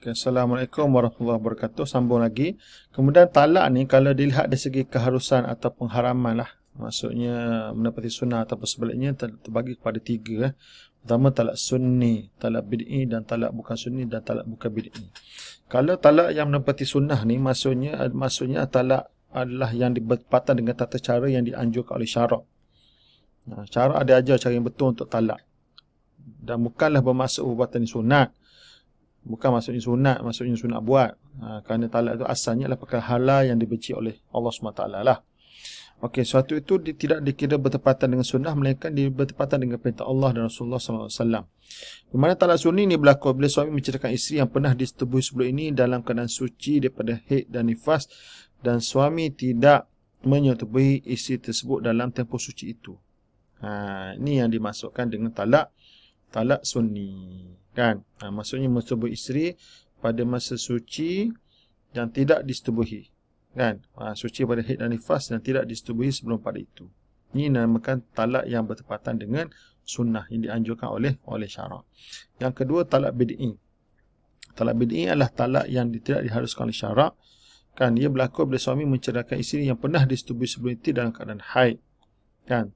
Okay, Assalamualaikum warahmatullahi wabarakatuh. Sambung lagi. Kemudian talak ni kalau dilihat dari segi keharusan atau pengharaman lah. Maksudnya menepati sunnah atau sebaliknya terbagi kepada tiga. Pertama talak sunni, talak bid'i dan talak bukan sunni dan talak bukan bid'i. Kalau talak yang menepati sunnah ni maksudnya talak adalah yang bertepatan dengan tata cara yang dianjurkan oleh syarak. Syarak ada ajar cara yang betul untuk talak. Dan bukanlah bermaksud perbuatan sunat. Bukan maksudnya sunat buat. Kerana talak itu asalnya adalah perkara halal yang dibenci oleh Allah SWT lah. Okey, suatu itu tidak dikira bertepatan dengan sunnah, melainkan bertepatan dengan perintah Allah dan Rasulullah SAW. Di mana talak sunni ini berlaku bila suami menceraikan isteri yang pernah disetubuhi sebelum ini dalam keadaan suci daripada haid dan nifas, dan suami tidak menyetubuhi isteri tersebut dalam tempoh suci itu. Ini yang dimasukkan dengan talak sunni. Kan? Maksudnya mensetubuhi isteri pada masa suci yang tidak disetubuhi. Kan? Suci pada haid dan nifas dan tidak disetubuhi sebelum pada itu. Ini dinamakan talak yang bertepatan dengan sunnah yang dianjurkan oleh syarak. Yang kedua, talak bid'i. Talak bid'i adalah talak yang tidak diharuskan oleh syarak. Kan? Dia berlaku bila suami menceraikan isteri yang pernah disetubuhi sebelum itu dalam keadaan haid. Kan?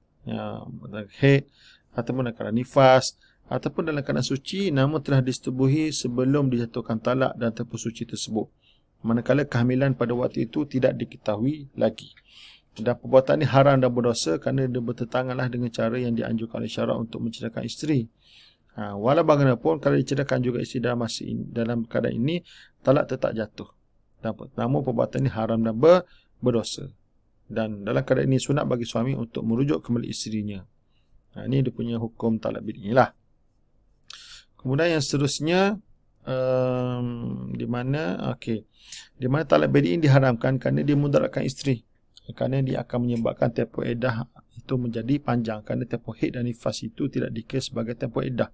Haid ataupun dalam keadaan nifas ataupun dalam keadaan suci namun telah disetubuhi sebelum dijatuhkan talak dan tempoh suci tersebut, manakala kehamilan pada waktu itu tidak diketahui lagi. Dan perbuatan ini haram dan berdosa kerana dia bertentanganlah dengan cara yang dianjurkan oleh syarak untuk menceraikan isteri. Walau bagaimanapun, kalau diceraikan juga isteri dalam keadaan ini, talak tetap jatuh. Namun perbuatan ini haram dan berdosa. Dan dalam keadaan ini sunat bagi suami untuk merujuk kembali isterinya. Ini dia punya hukum talak bid'i lah. Kemudian yang seterusnya di mana talak bid'i diharamkan kerana dia mudaratkan isteri, kerana dia akan menyebabkan tempoh iddah itu menjadi panjang, kerana tempoh haid dan nifas itu tidak dikira sebagai tempoh iddah.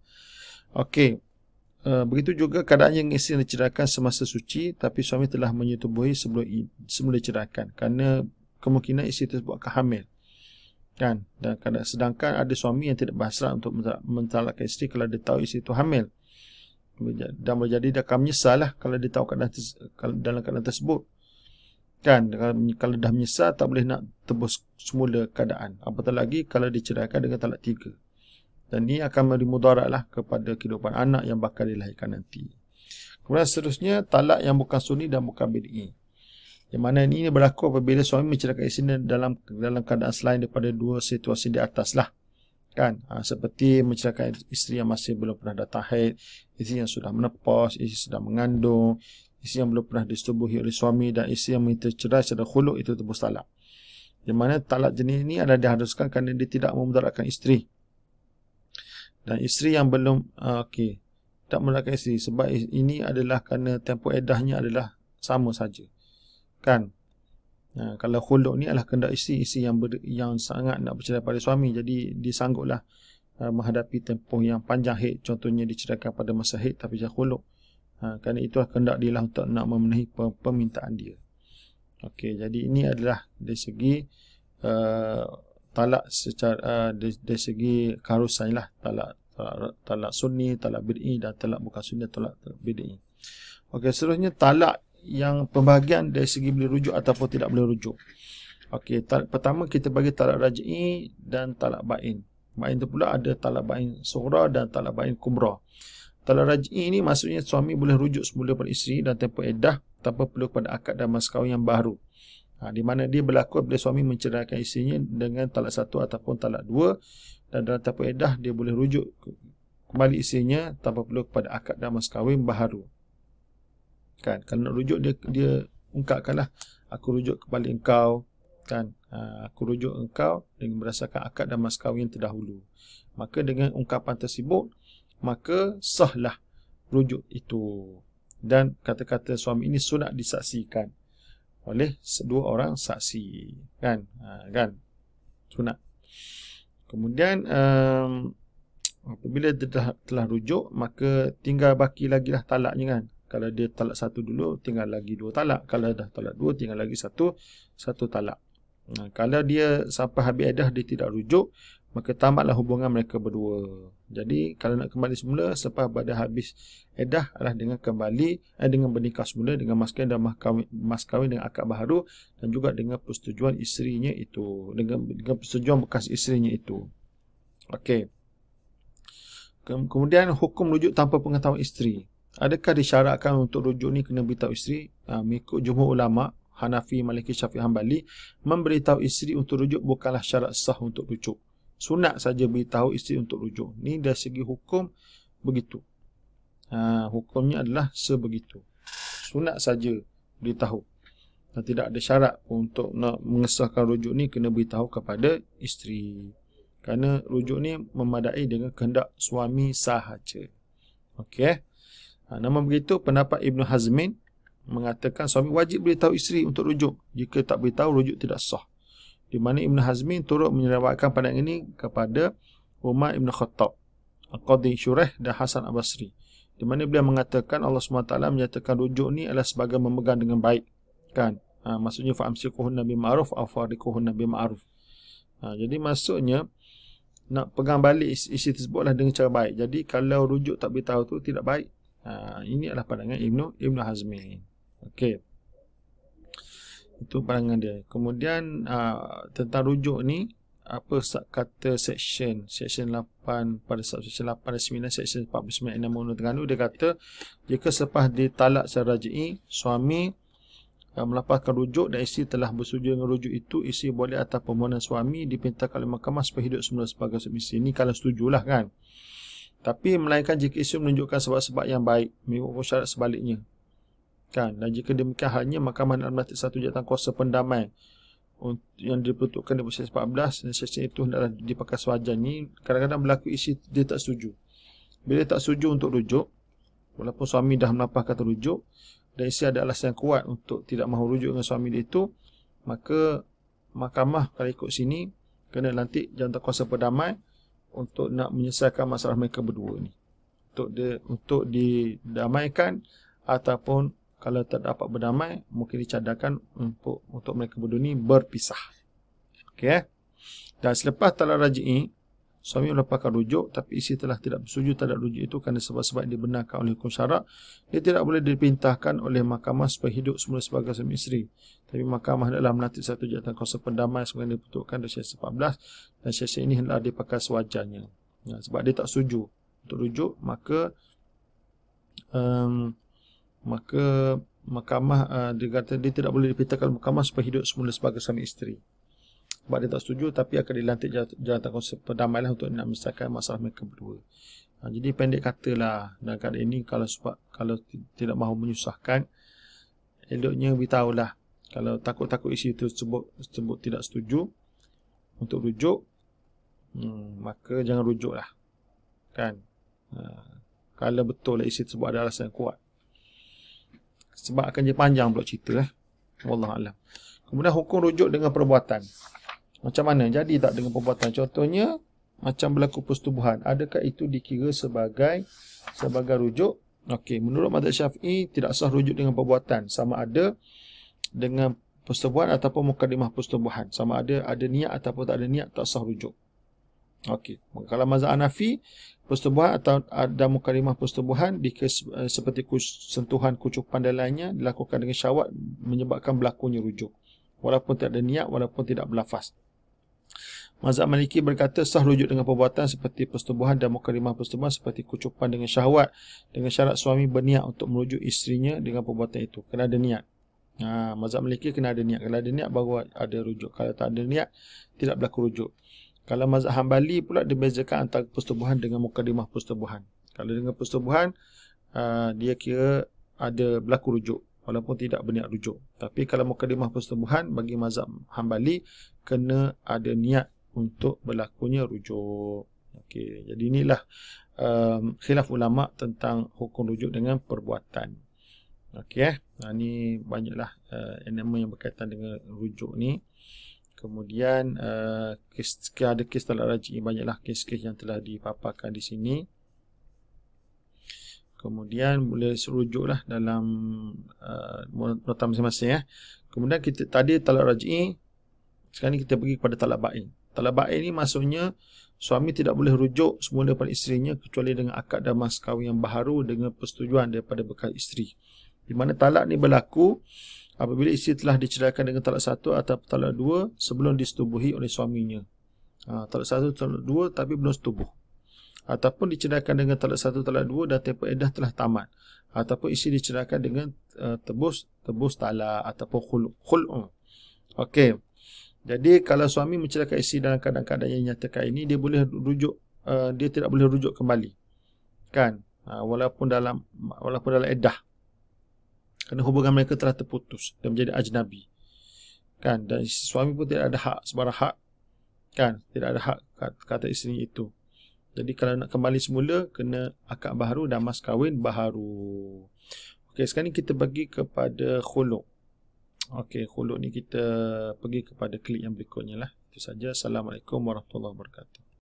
Begitu juga keadaan yang isteri diceraikan semasa suci tapi suami telah menyetubuhi sebelum diceraikan, kerana kemungkinan isteri tersebut akan hamil. Kan? Dan sedangkan ada suami yang tidak berhasrat untuk mentalakkan isteri kalau dia tahu isteri itu hamil, dan menjadi dia akan menyesal lah kalau dia tahu dalam keadaan tersebut. Kan? Kalau dah menyesal, tak boleh nak tebus semula keadaan, apatah lagi kalau diceraikan dengan talak 3. Dan ini akan memberi mudarat lah kepada kehidupan anak yang bakal dilahirkan nanti. Kemudian seterusnya talak yang bukan sunni dan bukan bid'i. Yang mana ini berlaku apabila suami menceraikan isteri dalam keadaan selain daripada dua situasi di atas lah. Kan? Seperti menceraikan isteri yang masih belum pernah datang haid, isteri yang sudah menopause, isteri sedang mengandung, isteri yang belum pernah disetubuhi oleh suami, dan isteri yang minta cerai secara khuluk, itu tebus talak. Yang mana talak jenis ini adalah diharuskan kerana dia tidak memudaratkan isteri. Dan isteri yang belum tak memudaratkan isteri, sebab ini adalah kerana tempoh iddahnya adalah sama saja. Kan? Kalau khuluk ni adalah kehendak isteri yang sangat nak bercerai pada suami, jadi disangguplah menghadapi tempoh yang panjang haid, contohnya diceraikan pada masa haid tapi dia khuluk. Kerana itulah kehendak dia lah untuk nak memenuhi permintaan dia. Jadi ini adalah dari segi talak secara dari segi keharusan lah, talak sunni, talak bid'i, dan talak bukan sunni, talak bid'i. Seterusnya talak yang pembahagian dari segi boleh rujuk ataupun tidak boleh rujuk. Pertama kita bagi talak raj'i dan talak ba'in. Ba'in itu pula ada talak ba'in sughra dan talak ba'in kubra. Talak raj'i ini maksudnya suami boleh rujuk semula pada isteri dan tempoh iddah tanpa perlu pada akad dan mas kahwin yang baru. Di mana dia berlaku bila suami menceraikan isterinya dengan talak 1 ataupun talak 2, dan dalam tempoh iddah dia boleh rujuk kembali isterinya tanpa perlu kepada akad dan mas kahwin baharu. Kan? Kalau nak rujuk, dia ungkapkanlah, aku rujuk kembali engkau. Kan? Aku rujuk engkau dengan berdasarkan akad dan mas kahwin terdahulu. Maka dengan ungkapan tersebut, maka sahlah rujuk itu. Dan kata-kata suami ini sunat disaksikan oleh dua orang saksi. Kan? Sunat. Kemudian apabila telah rujuk, maka tinggal baki lagi lah talaknya. Kan? Kalau dia talak 1 dulu, tinggal lagi 2 talak. Kalau dah talak 2, tinggal lagi satu talak. Kalau dia sampai habis iddah dia tidak rujuk, maka tamatlah hubungan mereka berdua. Jadi kalau nak kembali semula selepas pada habis iddah adalah dengan kembali dengan bernikah semula dengan mas kahwin dan mas kahwin dengan akad baharu, dan juga dengan persetujuan isterinya itu, dengan persetujuan bekas isterinya itu. Okey. Kemudian hukum rujuk tanpa pengetahuan isteri. Adakah disyaratkan untuk rujuk ni kena beritahu isteri? Mengikut jumhur ulama Hanafi, Maliki, Syafi'i, Hambali, memberitahu isteri untuk rujuk bukanlah syarat sah untuk rujuk. Sunat saja beritahu isteri untuk rujuk. Ni dari segi hukum begitu. Hukumnya adalah sebegitu. Sunat saja beritahu. Dan tidak ada syarat untuk nak mengesahkan rujuk ni kena beritahu kepada isteri. Kerana rujuk ni memadai dengan kehendak suami sahaja. Okey. Namun begitu pendapat Ibn Hazmin mengatakan suami wajib beritahu isteri untuk rujuk. Jika tak beritahu, rujuk tidak sah. Di mana Ibn Hazmin turut menyerahkan pandangan ini kepada Umar Ibn Khattab, Al-Qadhi Syureh dan Hasan Al-Basri. Di mana beliau mengatakan Allah SWT menyatakan rujuk ni adalah sebagai memegang dengan baik. Kan? Maksudnya fa'amsikuhunna bima'ruf aw fariquhunna bima'ruf. Jadi maksudnya nak pegang balik isi tersebutlah dengan cara baik. Jadi kalau rujuk tak beritahu tu tidak baik. Ini adalah pandangan Ibn Hazmin. Okey. Itu pandangan dia. Kemudian tentang rujuk ni, apa kata section 8 pada section 8 dan 9, section 49 Undang Undang Terengganu, dia kata jika selepas ditalak secara raj'i suami melapaskan rujuk dan isteri telah bersetuju dengan rujuk itu, isteri boleh atas permohonan suami dipintakan oleh mahkamah supaya hidup semula sebagai suami isteri. Ini kalau setujulah kan. Tapi melainkan jika isteri menunjukkan sebab-sebab yang baik mengikut syarat sebaliknya. Kan? Dan jika demikian halnya, mahkamah nak melantik satu jawatankuasa pendamai yang diperuntukkan di Seksyen 14, dan seksyen itu hendaklah dipakai sewajar. Ni kadang-kadang berlaku isi dia tak setuju. Bila tak setuju untuk rujuk, walaupun suami dah melapaskan rujuk dan isteri ada alasan yang kuat untuk tidak mahu rujuk dengan suami dia itu, maka mahkamah kalau ikut sini kena lantik jawatankuasa pendamai untuk nak menyelesaikan masalah mereka berdua ni, untuk didamaikan, ataupun kalau tak dapat berdamai, mungkin dicadangkan untuk mereka berdua ni berpisah. Okey. Dan selepas talak raj'i, suami melepaskan rujuk tapi isteri telah tidak bersetuju terhadap rujuk itu kerana sebab-sebab yang dibenarkan oleh hukum syarak, dia tidak boleh diperintahkan oleh mahkamah supaya hidup semula sebagai suami isteri. Tapi mahkamah hendaklah melantik satu jawatankuasa pendamai sebagaimana diperuntukkan di Seksyen 14, dan seksyen ini hendaklah dipakai sewajarnya. Sebab dia tak setuju untuk rujuk, maka mahkamah dia kata dia tidak boleh dipintakan mahkamah supaya hidup semula sebagai suami isteri. Sebab dia tak setuju, tapi akan dilantik jawatankuasa pendamai lah untuk nak menyelesaikan masalah mereka berdua. Jadi pendek katalah, dalam keadaan ini kalau tidak mahu menyusahkan, eloknya beritahulah. Kalau takut-takut isi tersebut tidak setuju untuk rujuk, maka jangan rujuklah. Kan? Kalau betul lah isi tersebut ada alasan yang kuat. Sebab akan jadi panjang pula cerita. Wallahualam. Kemudian hukum rujuk dengan perbuatan. Macam mana? Jadi tak dengan perbuatan? Contohnya, macam berlaku persetubuhan. Adakah itu dikira sebagai rujuk? Okey, menurut mazhab Syafi'i tidak sah rujuk dengan perbuatan. Sama ada dengan persetubuhan ataupun mukadimah persetubuhan. Sama ada niat ataupun tak ada niat, tak sah rujuk. Okey. Kalau mazhab Hanafi, persetubuhan atau ada mukadimah persetubuhan seperti sentuhan, kucupan dan lainnya dilakukan dengan syahwat menyebabkan berlakunya rujuk. Walaupun tidak ada niat, walaupun tidak berlafaz. Mazhab Maliki berkata sah rujuk dengan perbuatan seperti persetubuhan dan mukadimah persetubuhan seperti kucupan dengan syahwat, dengan syarat suami berniat untuk merujuk isterinya dengan perbuatan itu. Kena ada niat. Mazhab Maliki kena ada niat. Kalau ada niat baru ada rujuk. Kalau tak ada niat, tidak berlaku rujuk. Kalau mazhab Hambali pula dibezakan antara persetubuhan dengan mukadimah persetubuhan. Kalau dengan persetubuhan, dia kira ada berlaku rujuk walaupun tidak berniat rujuk. Tapi kalau mukadimah persetubuhan bagi mazhab Hambali kena ada niat untuk berlakunya rujuk. Okey, jadi inilah khilaf ulama tentang hukum rujuk dengan perbuatan. Okey, ini banyaklah elemen yang berkaitan dengan rujuk ni. Kemudian ada kes talak raj'i, banyaklah kes-kes yang telah dipaparkan di sini. Kemudian boleh serujuklah dalam nota masing-masing. Kemudian kita tadi talak raj'i, sekarang ni kita pergi kepada talak bain. Talak bain ni maksudnya suami tidak boleh rujuk semula pada isterinya kecuali dengan akad dan mas kahwin yang baharu dengan persetujuan daripada bekas isteri. Di mana talak ni berlaku apabila isteri telah diceraikan dengan talak satu atau talak dua sebelum disetubuhi oleh suaminya. Talak satu, talak dua tapi belum setubuh. Ataupun diceraikan dengan talak satu, talak dua dan tempoh iddah telah tamat. Ataupun isteri diceraikan dengan tebus talak ataupun khul'u. Okey. Jadi kalau suami menceraikan isteri dalam keadaan-keadaan yang nyatakan ini, dia boleh rujuk, dia tidak boleh rujuk kembali. Kan? Walaupun dalam iddah. Kerana hubungan mereka telah terputus dan menjadi ajnabi. Kan? Dan suami pun tidak ada hak sebarang hak. Kan? Tidak ada hak kata isteri itu. Jadi kalau nak kembali semula, kena akad baharu dan mas kahwin baharu. Okey, sekarang ni kita bagi kepada khuluk. Okey, khuluk ni kita pergi kepada klik yang berikutnya lah. Itu saja. Assalamualaikum warahmatullahi wabarakatuh.